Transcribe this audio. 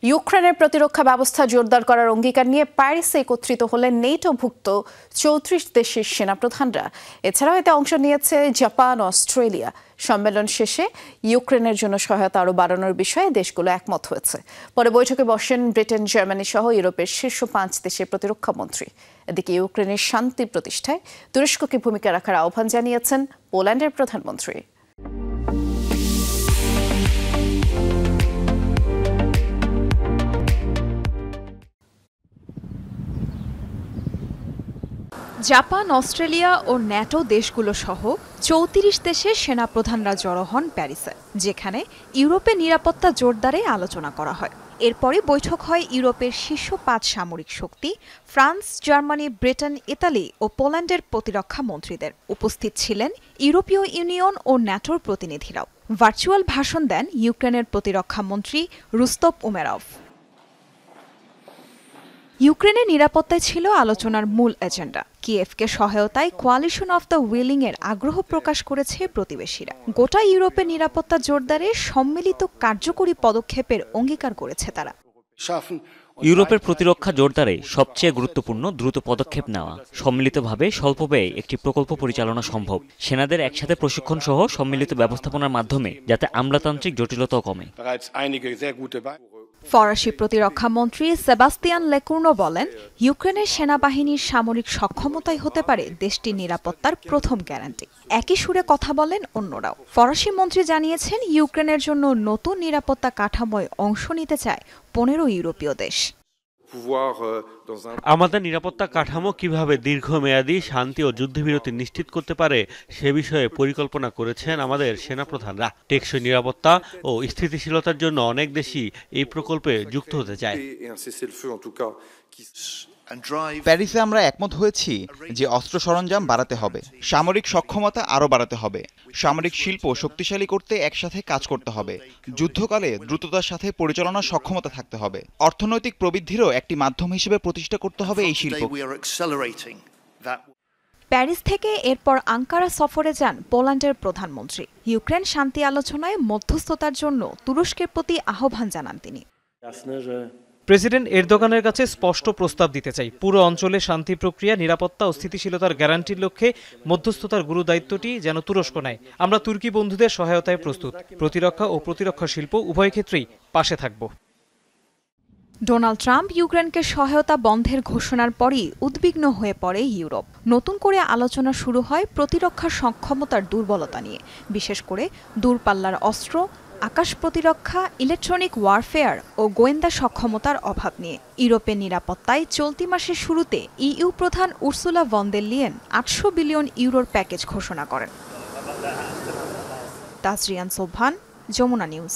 ইউক্রেনের প্রতিরক্ষা ব্যবস্থা জোরদার করার অঙ্গীকার নিয়ে প্যারিসে একত্রিত হলেন নেটোভুক্ত ৩৪ দেশের সেনাপ্রধানরা। এছাড়াও এতে অংশ নিয়েছে জাপান, অস্ট্রেলিয়া। সম্মেলন শেষে ইউক্রেনের জন্য সহায়তা আরও বাড়ানোর বিষয়ে দেশগুলো একমত হয়েছে। পরে বৈঠকে বসেন ব্রিটেন, জার্মানি সহ ইউরোপের শীর্ষ ৫ দেশের প্রতিরক্ষা মন্ত্রী। এদিকে ইউক্রেনের শান্তি প্রতিষ্ঠায় তুরস্ককে ভূমিকা রাখার আহ্বান জানিয়েছেন পোল্যান্ডের প্রধানমন্ত্রী। জাপান, অস্ট্রেলিয়া ও ন্যাটো দেশগুলো সহ ৩৪ দেশের সেনাপ্রধানরা জড়ো হন প্যারিসে, যেখানে ইউরোপের নিরাপত্তা জোরদারে আলোচনা করা হয়। এরপরে বৈঠক হয় ইউরোপের শীর্ষ ৫ সামরিক শক্তি ফ্রান্স, জার্মানি, ব্রিটেন, ইতালি ও পোল্যান্ডের প্রতিরক্ষা মন্ত্রীদের। উপস্থিত ছিলেন ইউরোপীয় ইউনিয়ন ও ন্যাটোর প্রতিনিধিরাও। ভার্চুয়াল ভাষণ দেন ইউক্রেনের প্রতিরক্ষা মন্ত্রী রুস্তভ উমেরভ। ইউক্রেনের নিরাপত্তায় ছিল আলোচনার মূল এজেন্ডা। কিয়েভকে সহায়তায় কোয়ালিশন অফ দ্য উইলিং এর আগ্রহ প্রকাশ করেছে প্রতিবেশীরা। গোটা ইউরোপের নিরাপত্তা জোরদারে সম্মিলিত কার্যকরী পদক্ষেপের অঙ্গীকার করেছে তারা। ইউরোপের প্রতিরক্ষা জোরদারে সবচেয়ে গুরুত্বপূর্ণ দ্রুত পদক্ষেপ নেওয়া। সম্মিলিতভাবে স্বল্প ব্যয়ে একটি প্রকল্প পরিচালনা সম্ভব। সেনাদের একসাথে প্রশিক্ষণ সহ সম্মিলিত ব্যবস্থাপনার মাধ্যমে যাতে আমলাতান্ত্রিক জটিলতাও কমে। ফরাসি প্রতিরক্ষা মন্ত্রী সেবাস্তিয়ান লেকুর্নো বলেন, ইউক্রেনের সেনাবাহিনীর সামরিক সক্ষমতাই হতে পারে দেশটির নিরাপত্তার প্রথম গ্যারান্টি। একই সুরে কথা বলেন অন্যরাও। ফরাসি মন্ত্রী জানিয়েছেন, ইউক্রেনের জন্য নতুন নিরাপত্তা কাঠামোয় অংশ নিতে চায় ১৫ ইউরোপীয় দেশ। আমাদের নিরাপত্তা কাঠামো কিভাবে দীর্ঘমেয়াদী শান্তি ও যুদ্ধবিরতি নিশ্চিত করতে পারে সে বিষয়ে পরিকল্পনা করেছেন আমাদের সেনাপ্রধানরা। টেকসই নিরাপত্তা ও স্থিতিশীলতার জন্য অনেক দেশই এই প্রকল্পে যুক্ত হতে চায়। প্যারিসে আমরা একমত হয়েছি যে অস্ত্র সরঞ্জাম বাড়াতে হবে, সামরিক সক্ষমতা আরও বাড়াতে হবে, সামরিক শিল্প শক্তিশালী করতে একসাথে কাজ করতে হবে, যুদ্ধকালে দ্রুততার সাথে পরিচালনার সক্ষমতা থাকতে হবে, অর্থনৈতিক প্রবৃদ্ধিরও একটি মাধ্যম হিসেবে প্রতিষ্ঠা করতে হবে এই শিল্প। প্যারিস থেকে এরপর আঙ্কারা সফরে যান পোল্যান্ডের প্রধানমন্ত্রী। ইউক্রেন শান্তি আলোচনায় মধ্যস্থতার জন্য তুরস্কের প্রতি আহ্বান জানান তিনি। প্রেসিডেন্ট এরদোগানের কাছে স্পষ্ট প্রস্তাব দিতে চাই, পুরো অঞ্চলে শান্তি প্রক্রিয়া, নিরাপত্তা ও স্থিতিশীলতার গ্যারান্টির লক্ষ্যে মধ্যস্থতার গুরু দায়িত্বটি যেন তুরস্ক নেয়। আমরা তুর্কি বন্ধুদের সহায়তায় প্রস্তুত। প্রতিরক্ষা ও প্রতিরক্ষা শিল্প উভয় ক্ষেত্রেই পাশে থাকব। ডোনাল্ড ট্রাম্প ইউক্রেনকে সহায়তা বন্ধের ঘোষণার পরই উদ্বিগ্ন হয়ে পড়ে ইউরোপ। নতুন করে আলোচনা শুরু হয় প্রতিরক্ষা সক্ষমতার দুর্বলতা নিয়ে, বিশেষ করে দূরপাল্লার অস্ত্র, আকাশ প্রতিরক্ষা, ইলেকট্রনিক ওয়ারফেয়ার ও গোয়েন্দা সক্ষমতার অভাব নিয়ে। ইউরোপের নিরাপত্তায় চলতি মাসের শুরুতে ইইউ প্রধান উর্সুলা ভন দের লিয়েন ৮০০ বিলিয়ন ইউরোর প্যাকেজ ঘোষণা করেন। তাজরিয়ান সোবহান, যমুনা নিউজ।